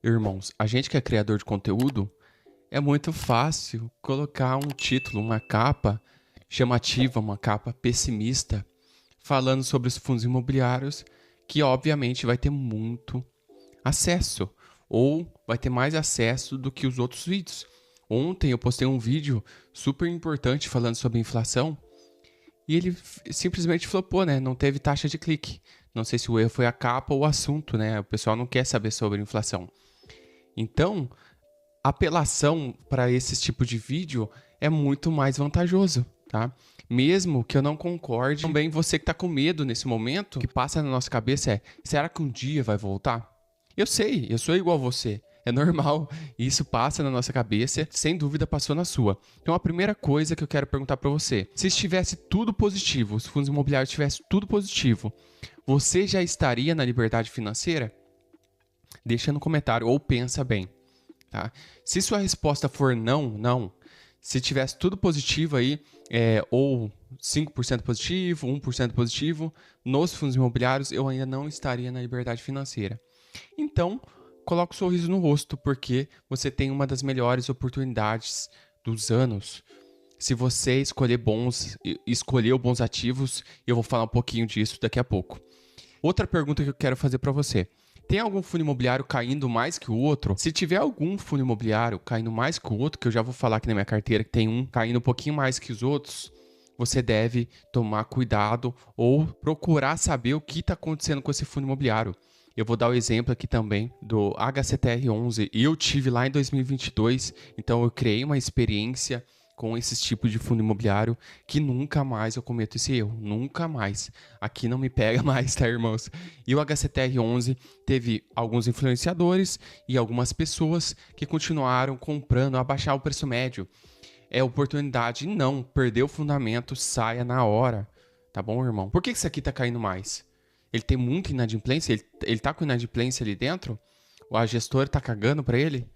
Irmãos, a gente que é criador de conteúdo, é muito fácil colocar um título, uma capa chamativa, uma capa pessimista, falando sobre os fundos imobiliários, que obviamente vai ter muito acesso, ou vai ter mais acesso do que os outros vídeos. Ontem eu postei um vídeo super importante falando sobre inflação, e ele simplesmente flopou, né? Não teve taxa de clique. Não sei se o erro foi a capa ou o assunto, né? O pessoal não quer saber sobre inflação. Então, apelação para esse tipo de vídeo é muito mais vantajoso, tá? Mesmo que eu não concorde, também você que está com medo nesse momento, o que passa na nossa cabeça é: será que um dia vai voltar? Eu sei, eu sou igual a você. É normal, isso passa na nossa cabeça, sem dúvida passou na sua. Então a primeira coisa que eu quero perguntar para você: se estivesse tudo positivo, os fundos imobiliários estivessem tudo positivo, você já estaria na liberdade financeira? Deixa no comentário ou pensa bem. Tá? Se sua resposta for não, não. Se tivesse tudo positivo aí, ou 5% positivo, 1% positivo, nos fundos imobiliários, eu ainda não estaria na liberdade financeira. Então, coloque um sorriso no rosto, porque você tem uma das melhores oportunidades dos anos. Se você escolheu bons ativos, eu vou falar um pouquinho disso daqui a pouco. Outra pergunta que eu quero fazer para você: tem algum fundo imobiliário caindo mais que o outro? Se tiver algum fundo imobiliário caindo mais que o outro, que eu já vou falar aqui na minha carteira que tem um caindo um pouquinho mais que os outros, você deve tomar cuidado ou procurar saber o que está acontecendo com esse fundo imobiliário. Eu vou dar o exemplo aqui também do HCTR11. Eu tive lá em 2022, então eu criei uma experiência com esse tipo de fundo imobiliário que nunca mais eu cometo esse erro. Nunca mais. Aqui não me pega mais, tá, irmãos? E o HCTR11 teve alguns influenciadores e algumas pessoas que continuaram comprando a baixar o preço médio. É oportunidade, não. Perdeu o fundamento, saia na hora. Tá bom, irmão? Por que isso aqui tá caindo mais? Ele tem muita inadimplência? Ele tá com inadimplência ali dentro? A gestora tá cagando pra ele?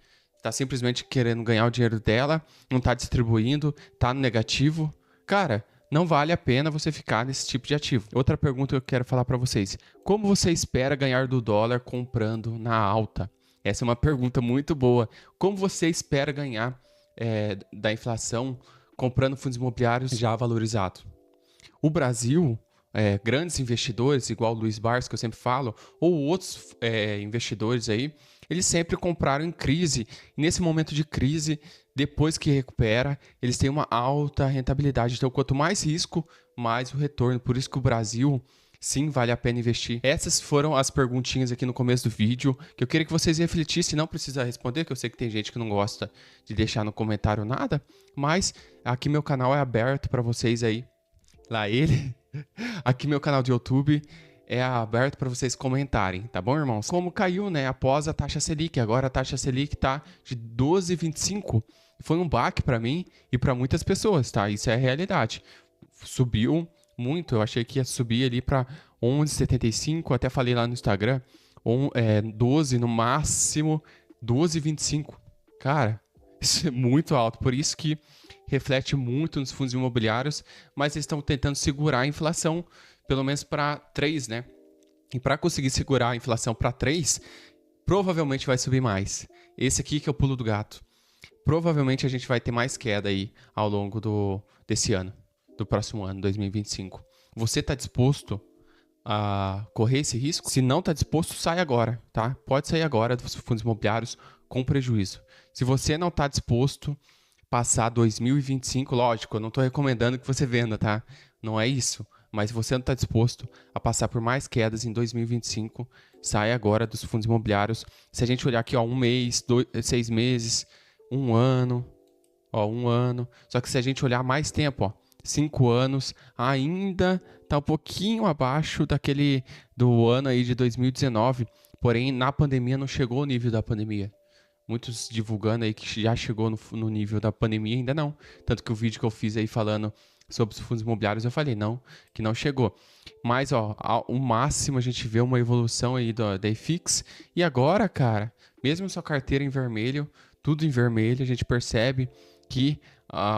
Tá simplesmente querendo ganhar o dinheiro dela, não tá distribuindo, tá no negativo. Cara, não vale a pena você ficar nesse tipo de ativo. Outra pergunta que eu quero falar para vocês: como você espera ganhar do dólar comprando na alta? Essa é uma pergunta muito boa. Como você espera ganhar da inflação comprando fundos imobiliários já valorizados? O Brasil, grandes investidores, igual o Luiz Barros, que eu sempre falo, ou outros investidores aí, eles sempre compraram em crise. E nesse momento de crise, depois que recupera, eles têm uma alta rentabilidade. Então, quanto mais risco, mais o retorno. Por isso que o Brasil, sim, vale a pena investir. Essas foram as perguntinhas aqui no começo do vídeo, que eu queria que vocês refletissem. Não precisa responder, que eu sei que tem gente que não gosta de deixar no comentário nada. Mas aqui meu canal é aberto para vocês aí. Lá ele. Aqui meu canal de YouTube é aberto para vocês comentarem, tá bom, irmãos? Como caiu, né, após a taxa Selic. Agora a taxa Selic tá de 12,25. Foi um baque para mim e para muitas pessoas, tá? Isso é a realidade. Subiu muito. Eu achei que ia subir ali para 11,75. Até falei lá no Instagram. 12 no máximo, 12,25. Cara, isso é muito alto. Por isso que reflete muito nos fundos imobiliários, mas eles estão tentando segurar a inflação, pelo menos para 3, né? E para conseguir segurar a inflação para 3, provavelmente vai subir mais. Esse aqui que é o pulo do gato. Provavelmente a gente vai ter mais queda aí ao longo desse ano, do próximo ano, 2025. Você está disposto a correr esse risco? Se não está disposto, sai agora, tá? Pode sair agora dos fundos imobiliários com prejuízo. Se você não está disposto passar 2025, lógico, eu não estou recomendando que você venda, tá? Não é isso. Mas se você não está disposto a passar por mais quedas em 2025, sai agora dos fundos imobiliários. Se a gente olhar aqui, ó, 1 mês, 6 meses, 1 ano, ó, 1 ano. Só que se a gente olhar mais tempo, ó, 5 anos, ainda está um pouquinho abaixo do ano aí de 2019. Porém, na pandemia não chegou ao nível da pandemia. Muitos divulgando aí que já chegou no nível da pandemia, ainda não. Tanto que o vídeo que eu fiz aí falando sobre os fundos imobiliários, eu falei que não chegou. Mas, ó, o máximo a gente vê uma evolução aí da IFIX. E agora, cara, mesmo sua carteira em vermelho, tudo em vermelho, a gente percebe que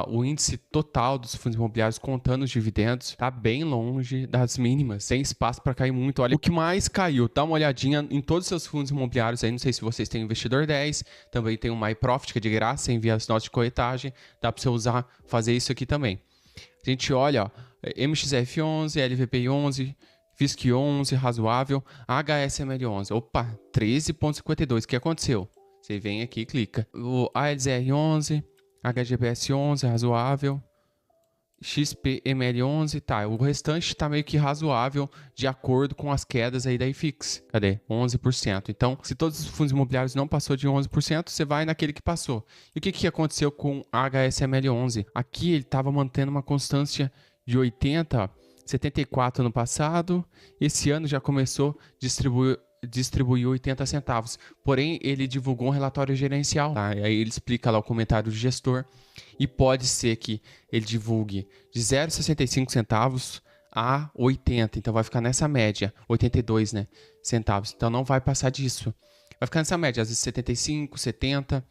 o índice total dos fundos imobiliários contando os dividendos está bem longe das mínimas, sem espaço para cair muito. Olha, o que mais caiu, dá uma olhadinha em todos os seus fundos imobiliários aí, não sei se vocês têm o Investidor 10, também tem o MyProfit, que é de graça, você envia as notas de corretagem, dá para você usar, fazer isso aqui também. A gente olha, ó, MXF11, LVP11, FISC11, razoável, HSML11, opa, 13,52, o que aconteceu? Você vem aqui e clica. O ALZR11, HGBS11, razoável. XPML11, tá. O restante tá meio que razoável de acordo com as quedas aí da IFIX. Cadê? 11%. Então, se todos os fundos imobiliários não passou de 11%, você vai naquele que passou. E o que aconteceu com HSML11? Aqui ele estava mantendo uma constância de 80, 74 no passado. Esse ano já começou a distribuiu 80 centavos. Porém, ele divulgou um relatório gerencial. Tá? E aí ele explica lá o comentário do gestor. E pode ser que ele divulgue de 0,65 centavos a 80. Então vai ficar nessa média. 82, né, centavos. Então não vai passar disso. Vai ficar nessa média, às vezes 75, 70.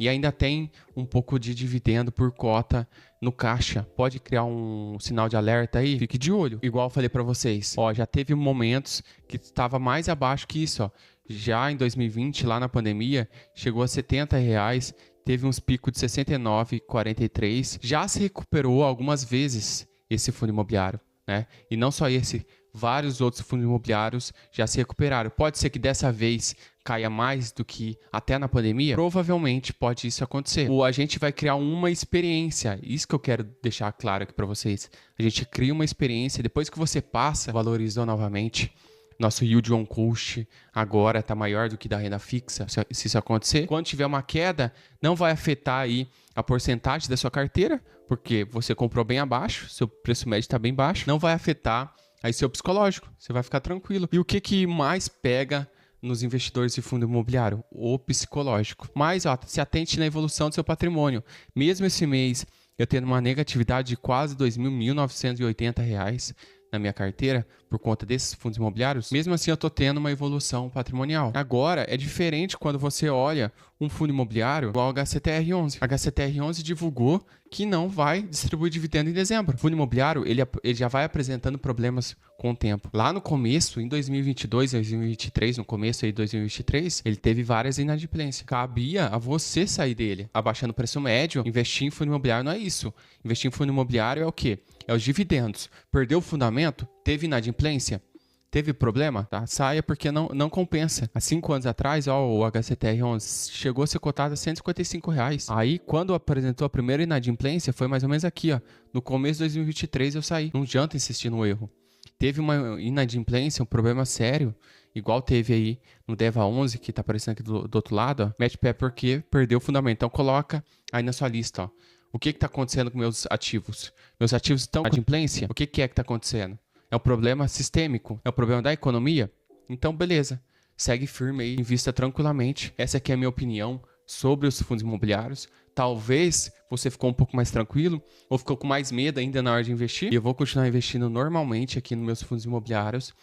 E ainda tem um pouco de dividendo por cota no caixa. Pode criar um sinal de alerta aí? Fique de olho. Igual eu falei para vocês. Ó, já teve momentos que estava mais abaixo que isso. Ó. Já em 2020, lá na pandemia, chegou a R$70. Teve uns picos de 69, 43. Já se recuperou algumas vezes esse fundo imobiliário, né? E não só esse, vários outros fundos imobiliários já se recuperaram. Pode ser que dessa vez caia mais do que até na pandemia? Provavelmente pode isso acontecer. Ou a gente vai criar uma experiência. Isso que eu quero deixar claro aqui para vocês. A gente cria uma experiência, depois que você passa, valorizou novamente. Nosso yield on cost agora está maior do que da renda fixa. Se isso acontecer, quando tiver uma queda, não vai afetar aí a porcentagem da sua carteira, porque você comprou bem abaixo, seu preço médio está bem baixo. Não vai afetar aí seu psicológico, você vai ficar tranquilo. E o que mais pega nos investidores de fundo imobiliário? O psicológico. Mas ó, se atente na evolução do seu patrimônio. Mesmo esse mês, eu tendo uma negatividade de quase R$2.980 na minha carteira, por conta desses fundos imobiliários, mesmo assim eu estou tendo uma evolução patrimonial. Agora, é diferente quando você olha um fundo imobiliário igual ao HCTR11. A HCTR11 divulgou que não vai distribuir dividendo em dezembro. O fundo imobiliário, ele já vai apresentando problemas com o tempo. Lá no começo, em 2022, 2023, no começo aí de 2023, ele teve várias inadimplências. Cabia a você sair dele, abaixando o preço médio. Investir em fundo imobiliário não é isso. Investir em fundo imobiliário é o quê? É os dividendos. Perdeu o fundamento? Teve inadimplência? Teve problema? Tá? Saia porque não compensa. Há 5 anos atrás, ó, o HCTR11 chegou a ser cotado a R$155. Aí, quando apresentou a primeira inadimplência, foi mais ou menos aqui, ó. No começo de 2023 eu saí. Não adianta insistir no erro. Teve uma inadimplência, um problema sério, igual teve aí no DEVA 11, que tá aparecendo aqui do outro lado, ó. Mete pé porque perdeu o fundamento. Então, coloca aí na sua lista, ó. O que está acontecendo com meus ativos? Meus ativos estão com inadimplência? O que é que está acontecendo? É um problema sistêmico? É um problema da economia? Então, beleza. Segue firme aí, invista tranquilamente. Essa aqui é a minha opinião sobre os fundos imobiliários. Talvez você ficou um pouco mais tranquilo ou ficou com mais medo ainda na hora de investir. E eu vou continuar investindo normalmente aqui nos meus fundos imobiliários.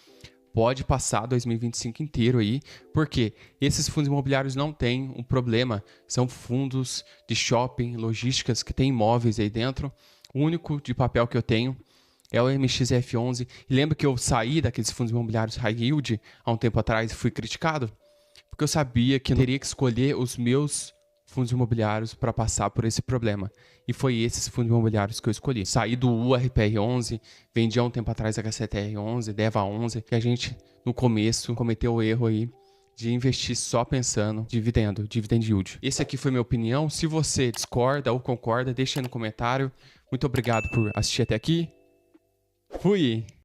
Pode passar 2025 inteiro aí, porque esses fundos imobiliários não têm um problema. São fundos de shopping, logísticas que tem imóveis aí dentro. O único de papel que eu tenho é o MXF11. E lembra que eu saí daqueles fundos imobiliários high yield há um tempo atrás e fui criticado? Porque eu sabia que eu teria que escolher os meus fundos imobiliários para passar por esse problema. E foi esses fundos imobiliários que eu escolhi. Saí do URPR11, vendi há um tempo atrás HCTR11, DEVA11, que a gente, no começo, cometeu o erro aí de investir só pensando dividend yield. Esse aqui foi minha opinião. Se você discorda ou concorda, deixa aí no comentário. Muito obrigado por assistir até aqui. Fui!